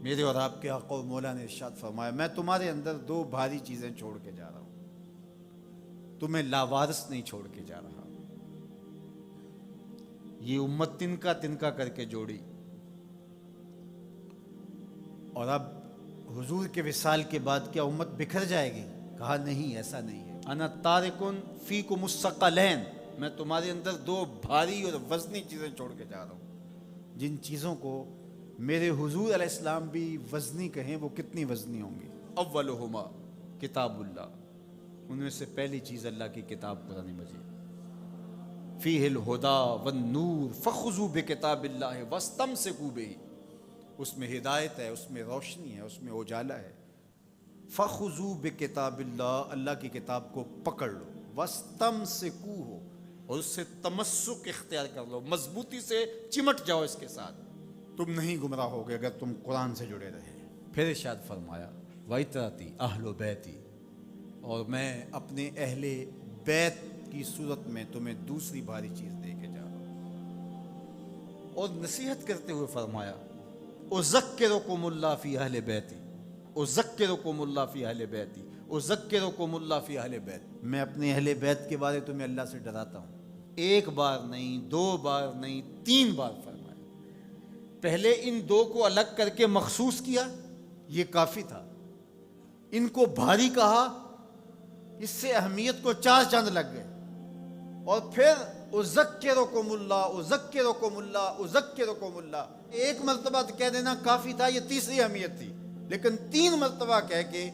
میرے اور آپ کے آقا و مولا نے ارشاد فرمایا میں تمہارے اندر دو بھاری چیزیں چھوڑ کے جا رہا ہوں، تمہیں لاوارث نہیں چھوڑ کے جا رہا۔ یہ امت تنکا تنکا کر کے جوڑی، اور اب حضور کے وصال کے بعد کیا امت بکھر جائے گی؟ کہا نہیں، ایسا نہیں ہے۔ انا تارکن فیکم الثقلین، میں تمہارے اندر دو بھاری اور وزنی چیزیں چھوڑ کے جا رہا ہوں، جن چیزوں کو میرے حضور علیہ السلام بھی وزنی کہیں، وہ کتنی وزنی ہوں گی؟ اولہما کتاب اللہ، ان میں سے پہلی چیز اللہ کی کتاب قرآن مجید، فیہ الہدی والنور فخذوا بکتاب اللہ واستمسکوا بہ، اس میں ہدایت ہے، اس میں روشنی ہے، اس میں اجالا ہے۔ فخذوا بکتاب اللہ، اللہ کی کتاب کو پکڑ لو، واستمسکوا، اور اس سے تمسک اختیار کر لو، مضبوطی سے چمٹ جاؤ اس کے ساتھ، تم نہیں گمراہ ہوگے اگر تم قرآن سے جڑے رہے۔ پھر ارشاد فرمایا وَإِتْرَتِي أَهْلُ بَيْتِي، اور میں اپنے اہل بیت کی صورت میں تمہیں دوسری بھاری چیز دے کے جا رہا ہوں، اور نصیحت کرتے ہوئے فرمایا اذکرکم اللہ فی اہل بیتی، اذکرکم اللہ فی اہل بیتی، اذکرکم اللہ فی اہل بیت، میں اپنے اہل بیت کے بارے تمہیں اللہ سے ڈراتا ہوں۔ ایک بار نہیں، دو بار نہیں، 3 بار فرمایا۔ پہلے ان دو کو الگ کر کے مخصوص کیا، یہ کافی تھا، ان کو بھاری کہا، اس سے اہمیت کو 4 چاند لگ گئے، اور پھر اذکرکم اللہ، اذکرکم اللہ، اذکرکم اللہ، ایک مرتبہ کہہ دینا کافی تھا، یہ تیسری اہمیت تھی، لیکن 3 مرتبہ کہہ کے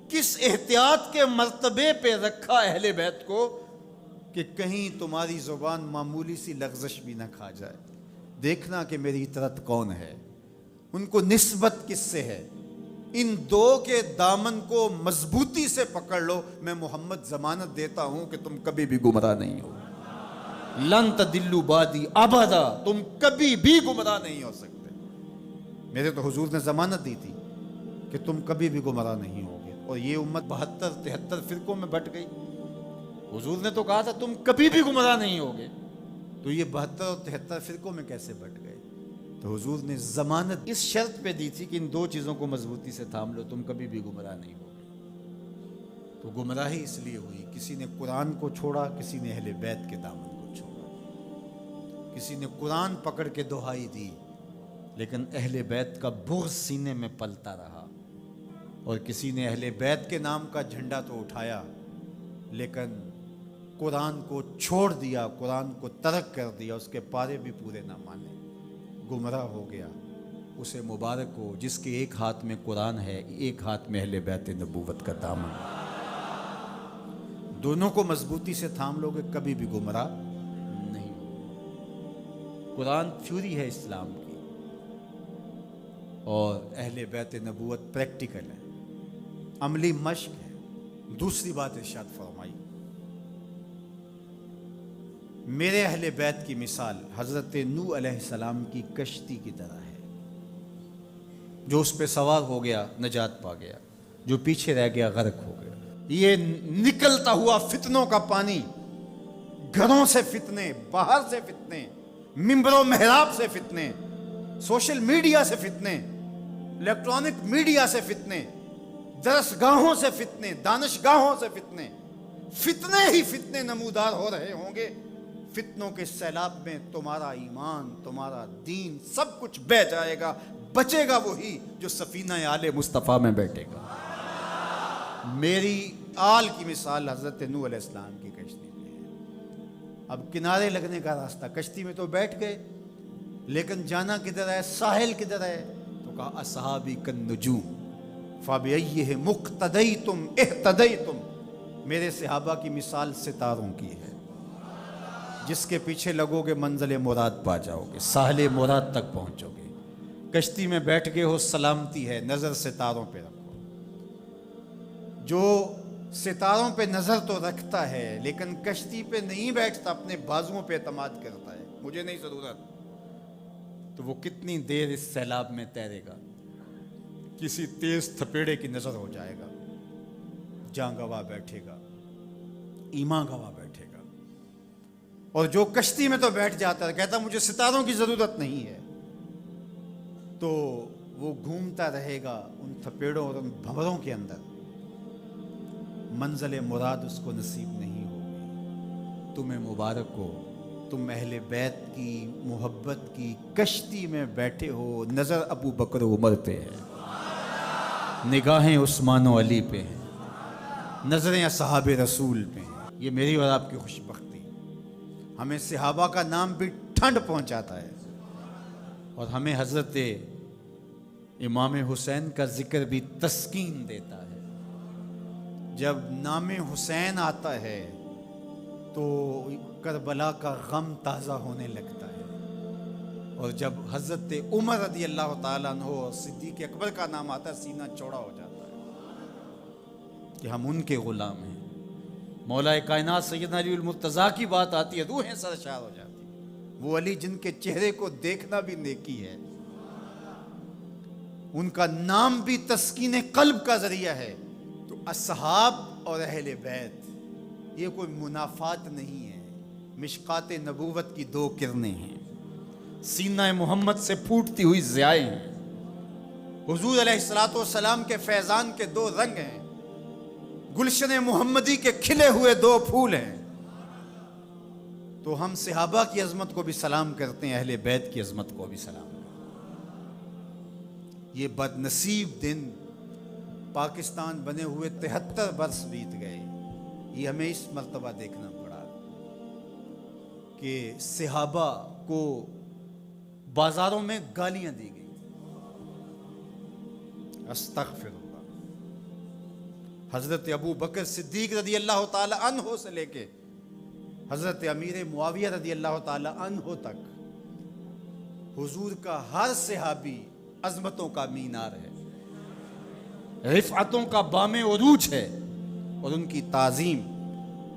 کس احتیاط کے مرتبے پہ رکھا اہل بیت کو کہ کہیں تمہاری زبان معمولی سی لغزش بھی نہ کھا جائے، دیکھنا کہ میری اطرت کون ہے، ان کو نسبت کس سے ہے، ان دو کے دامن کو مضبوطی سے پکڑ لو، میں محمد ضمانت دیتا ہوں کہ تم کبھی بھی گمراہ نہیں ہو، لن تدلوا بعدی ابدا، تم کبھی بھی گمراہ نہیں ہو سکتے۔ میرے تو حضور نے ضمانت دی تھی کہ تم کبھی بھی گمراہ نہیں ہوگے، اور یہ امت 72-73 فرقوں میں بٹ گئی۔ حضور نے تو کہا تھا تم کبھی بھی گمراہ نہیں ہوگے، تو یہ 72 اور 73 فرقوں میں کیسے بٹ گئے؟ تو حضور نے ضمانت اس شرط پہ دی تھی کہ ان 2 چیزوں کو مضبوطی سے تھام لو، تم کبھی بھی گمراہ نہیں ہوگے۔ تو گمراہی اس لیے ہوئی، کسی نے قرآن کو چھوڑا، کسی نے اہل بیت کے دامن کو چھوڑا، کسی نے قرآن پکڑ کے دہائی دی لیکن اہل بیت کا بغض سینے میں پلتا رہا، اور کسی نے اہل بیت کے نام کا جھنڈا تو اٹھایا لیکن قرآن کو چھوڑ دیا، قرآن کو ترک کر دیا، اس کے پارے بھی پورے نہ مانے، گمراہ ہو گیا۔ اسے مبارک ہو جس کے ایک ہاتھ میں قرآن ہے، ایک ہاتھ میں اہل بیت نبوت کا دامن ہے۔ دونوں کو مضبوطی سے تھام لوگے، کبھی بھی گمراہ نہیں ہو۔ قرآن تھیوری ہے اسلام کی، اور اہل بیت نبوت پریکٹیکل ہے، عملی مشق ہے۔ دوسری بات ارشاد فرمائی، میرے اہل بیت کی مثال حضرت نوح علیہ السلام کی کشتی کی طرح ہے، جو اس پہ سوار ہو گیا نجات پا گیا، جو پیچھے رہ گیا غرق ہو گیا۔ یہ نکلتا ہوا فتنوں کا پانی، گھروں سے فتنے، باہر سے فتنے، ممبر و محراب سے فتنے، سوشل میڈیا سے فتنے، الیکٹرانک میڈیا سے فتنے، درس گاہوں سے فتنے، دانشگاہوں سے فتنے، فتنے ہی فتنے نمودار ہو رہے ہوں گے۔ فتنوں کے سیلاب میں تمہارا ایمان، تمہارا دین، سب کچھ بہہ جائے گا، بچے گا وہی جو سفینہ آل مصطفیٰ میں بیٹھے گا۔ میری آل کی مثال حضرت نوح علیہ السلام کی کشتی میں ہے۔ اب کنارے لگنے کا راستہ، کشتی میں تو بیٹھ گئے لیکن جانا کدھر ہے، ساحل کدھر ہے؟ تو کہا اصحابی کالنجوم فبأیہم اقتدیتم اہتدیتم، میرے صحابہ کی مثال ستاروں کی ہے، جس کے پیچھے لگو گے منزل مراد پا جاؤ گے، ساحل مراد تک پہنچو گے۔ کشتی میں بیٹھ گئے ہو، سلامتی ہے، نظر ستاروں پہ رکھو۔ جو ستاروں پہ نظر تو رکھتا ہے لیکن کشتی پہ نہیں بیٹھتا، اپنے بازوؤں پہ اعتماد کرتا ہے، مجھے نہیں ضرورت، تو وہ کتنی دیر اس سیلاب میں تیرے گا؟ کسی تیز تھپیڑے کی نظر ہو جائے گا، جاں گواہ بیٹھے گا، ایمان گواہ بیٹھے گا۔ اور جو کشتی میں تو بیٹھ جاتا ہے، کہتا مجھے ستاروں کی ضرورت نہیں ہے، تو وہ گھومتا رہے گا ان تھپیڑوں اور ان بھنوروں کے اندر، منزل مراد اس کو نصیب نہیں ہوگی۔ تمہیں مبارک ہو، تم اہل بیت کی محبت کی کشتی میں بیٹھے ہو، نظر ابو بکر و عمر پہ ہے، نگاہیں عثمان و علی پہ ہیں، نظریں اصحاب رسول پہ ہیں۔ یہ میری اور آپ کی خوش بختی، ہمیں صحابہ کا نام بھی ٹھنڈ پہنچاتا ہے، اور ہمیں حضرت امام حسین کا ذکر بھی تسکین دیتا ہے۔ جب نام حسین آتا ہے تو کربلا کا غم تازہ ہونے لگتا ہے، اور جب حضرت عمر رضی اللہ تعالیٰ عنہ اور صدیق اکبر کا نام آتا ہے سینہ چوڑا ہو جاتا ہے کہ ہم ان کے غلام ہیں۔ مولا کائنات سیدنا علی المرتضیٰ کی بات آتی ہے، روحیں سرشار ہو جاتی ہیں۔ وہ علی جن کے چہرے کو دیکھنا بھی نیکی ہے، ان کا نام بھی تسکین قلب کا ذریعہ ہے۔ تو اصحاب اور اہل بیت یہ کوئی منافات نہیں ہے، مشکات نبوت کی دو کرنیں ہیں، سینہ محمد سے پھوٹتی ہوئی ضیائیں ہیں، حضور علیہ الصلوۃ والسلام کے فیضان کے دو رنگ ہیں، گلشن محمدی کے کھلے ہوئے دو پھول ہیں۔ تو ہم صحابہ کی عظمت کو بھی سلام کرتے ہیں، اہل بیت کی عظمت کو بھی سلام کرتے ہیں۔ یہ بد نصیب دن پاکستان بنے ہوئے 73 برس بیت گئے، یہ ہمیں اس مرتبہ دیکھنا پڑا کہ صحابہ کو بازاروں میں گالیاں دی گئی، استغفر اللہ۔ حضرت ابو بکر صدیق رضی اللہ تعالی عنہ سے لے کے حضرت امیر معاویہ رضی اللہ تعالی عنہ تک حضور کا ہر صحابی عظمتوں کا مینار ہے، رفعتوں کا بام عروج ہے، اور ان کی تعظیم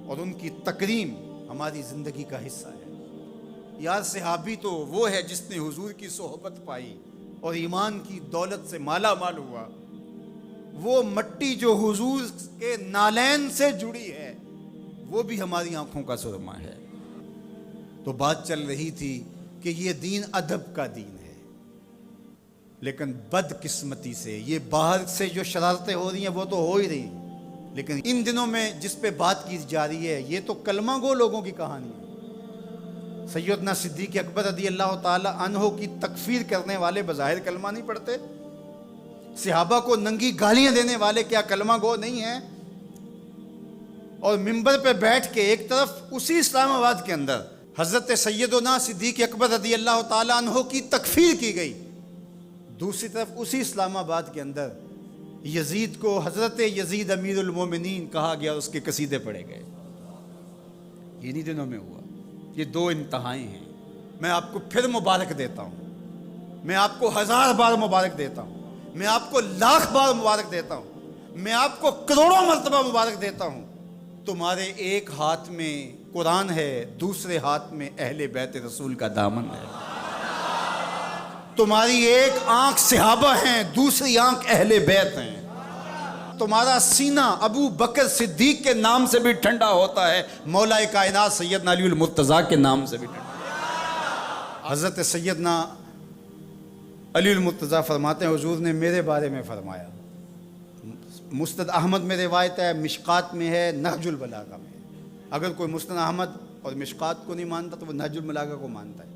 اور ان کی تکریم ہماری زندگی کا حصہ ہے۔ یار صحابی تو وہ ہے جس نے حضور کی صحبت پائی اور ایمان کی دولت سے مالا مال ہوا، وہ مٹی جو حضور کے نالین سے جڑی ہے وہ بھی ہماری آنکھوں کا سرما ہے۔ تو بات چل رہی تھی کہ یہ دین ادب کا دین ہے، لیکن بد قسمتی سے یہ باہر سے جو شرارتیں ہو رہی ہیں وہ تو ہو ہی رہی ہیں، لیکن ان دنوں میں جس پہ بات کی جا رہی ہے یہ تو کلمہ گو لوگوں کی کہانی ہے۔ سیدنا صدیق اکبر رضی اللہ تعالی عنہ کی تکفیر کرنے والے بظاہر کلمہ نہیں پڑھتے، صحابہ کو ننگی گالیاں دینے والے کیا کلمہ گو نہیں ہیں؟ اور منبر پہ بیٹھ کے ایک طرف اسی اسلام آباد کے اندر حضرت سیدنا صدیق اکبر رضی اللہ تعالی عنہ کی تکفیر کی گئی، دوسری طرف اسی اسلام آباد کے اندر یزید کو حضرت یزید امیر المومنین کہا گیا، اس کے قصیدے پڑھے گئے۔ یہ نہیں دنوں میں ہوا، یہ دو انتہائی ہیں۔ میں آپ کو پھر مبارک دیتا ہوں، میں آپ کو 1000 بار مبارک دیتا ہوں، میں آپ کو 1,00,000 بار مبارک دیتا ہوں، میں آپ کو کروڑوں مرتبہ مبارک دیتا ہوں۔ تمہارے ایک ہاتھ میں قرآن ہے، دوسرے ہاتھ میں اہل بیت رسول کا دامن ہے۔ تمہاری ایک آنکھ صحابہ ہیں، دوسری آنکھ اہل بیت ہیں۔ تمہارا سینہ ابو بکر صدیق کے نام سے بھی ٹھنڈا ہوتا ہے، مولا کائنات سیدنا علی المرتضیٰ کے نام سے بھی ٹھنڈا۔ حضرت سیدنا علی المرتضیٰ فرماتے ہیں حضور نے میرے بارے میں فرمایا، مسند احمد میں روایت ہے، مشکات میں ہے، نہج البلاغہ میں ہے۔ اگر کوئی مسند احمد اور مشکات کو نہیں مانتا تو وہ نہج البلاغہ کو مانتا ہے،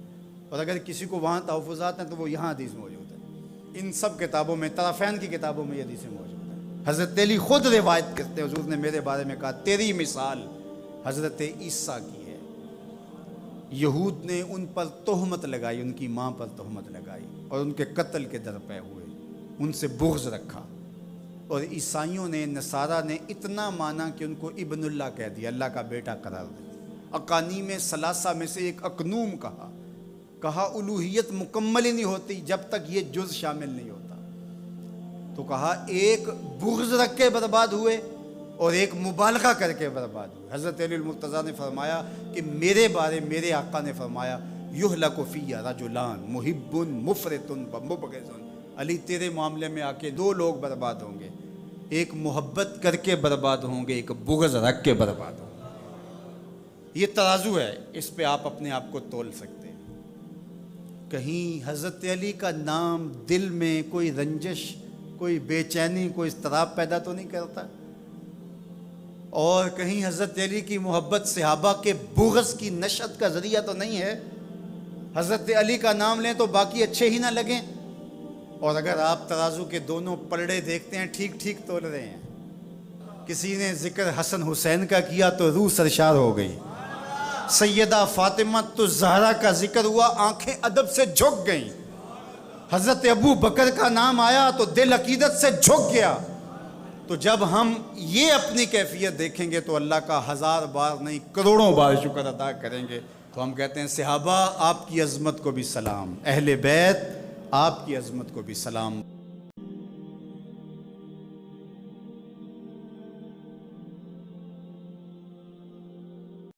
اور اگر کسی کو وہاں تحفظات ہیں تو وہ یہاں حدیث موجود ہے۔ ان سب کتابوں میں، طرفین کی کتابوں میں یہ حدیثیں موجود ہیں۔ حضرت علی خود روایت کرتے ہیں حضور نے میرے بارے میں کہا تیری مثال حضرت عیسیٰ کی ہے۔ یہود نے ان پر تہمت لگائی، ان کی ماں پر تہمت لگائی اور ان کے قتل کے درپے ہوئے، ان سے بغض رکھا، اور عیسائیوں نے، نصارہ نے اتنا مانا کہ ان کو ابن اللہ کہہ دیا، اللہ کا بیٹا قرار دیا۔ اقانیم ثلاثہ میں سے ایک اقنوم کہا الوہیت مکمل ہی نہیں ہوتی جب تک یہ جز شامل نہیں ہوتا۔ تو کہا ایک بغض رکھ کے برباد ہوئے اور ایک مبالغہ کر کے برباد ہوئے۔ حضرت علی المرتضیٰ نے فرمایا کہ میرے بارے میرے آقا نے فرمایا یہلک فی رجلان محب مفرط و مبغض۔ علی تیرے معاملے میں آ کے 2 لوگ برباد ہوں گے، ایک محبت کر کے برباد ہوں گے، ایک بغض رکھ کے برباد ہوں گے۔ یہ ترازو ہے، اس پہ آپ اپنے آپ کو تول سکتے ہیں۔ کہیں حضرت علی کا نام دل میں کوئی رنجش، کوئی بے چینی، کوئی اضطراب پیدا تو نہیں کرتا؟ اور کہیں حضرت علی کی محبت صحابہ کے بغض کی نشت کا ذریعہ تو نہیں ہے؟ حضرت علی کا نام لیں تو باقی اچھے ہی نہ لگیں، اور اگر آپ ترازو کے دونوں پلڑے دیکھتے ہیں ٹھیک ٹھیک تول رہے ہیں۔ کسی نے ذکر حسن حسین کا کیا تو روح سرشار ہو گئی، سیدہ فاطمہ تو زہرا کا ذکر ہوا آنکھیں ادب سے جھک گئیں، حضرت ابو بکر کا نام آیا تو دل عقیدت سے جھک گیا۔ تو جب ہم یہ اپنی کیفیت دیکھیں گے تو اللہ کا 1000 بار نہیں کروڑوں بار شکر ادا کریں گے۔ تو ہم کہتے ہیں صحابہ آپ کی عظمت کو بھی سلام، اہل بیت آپ کی عظمت کو بھی سلام۔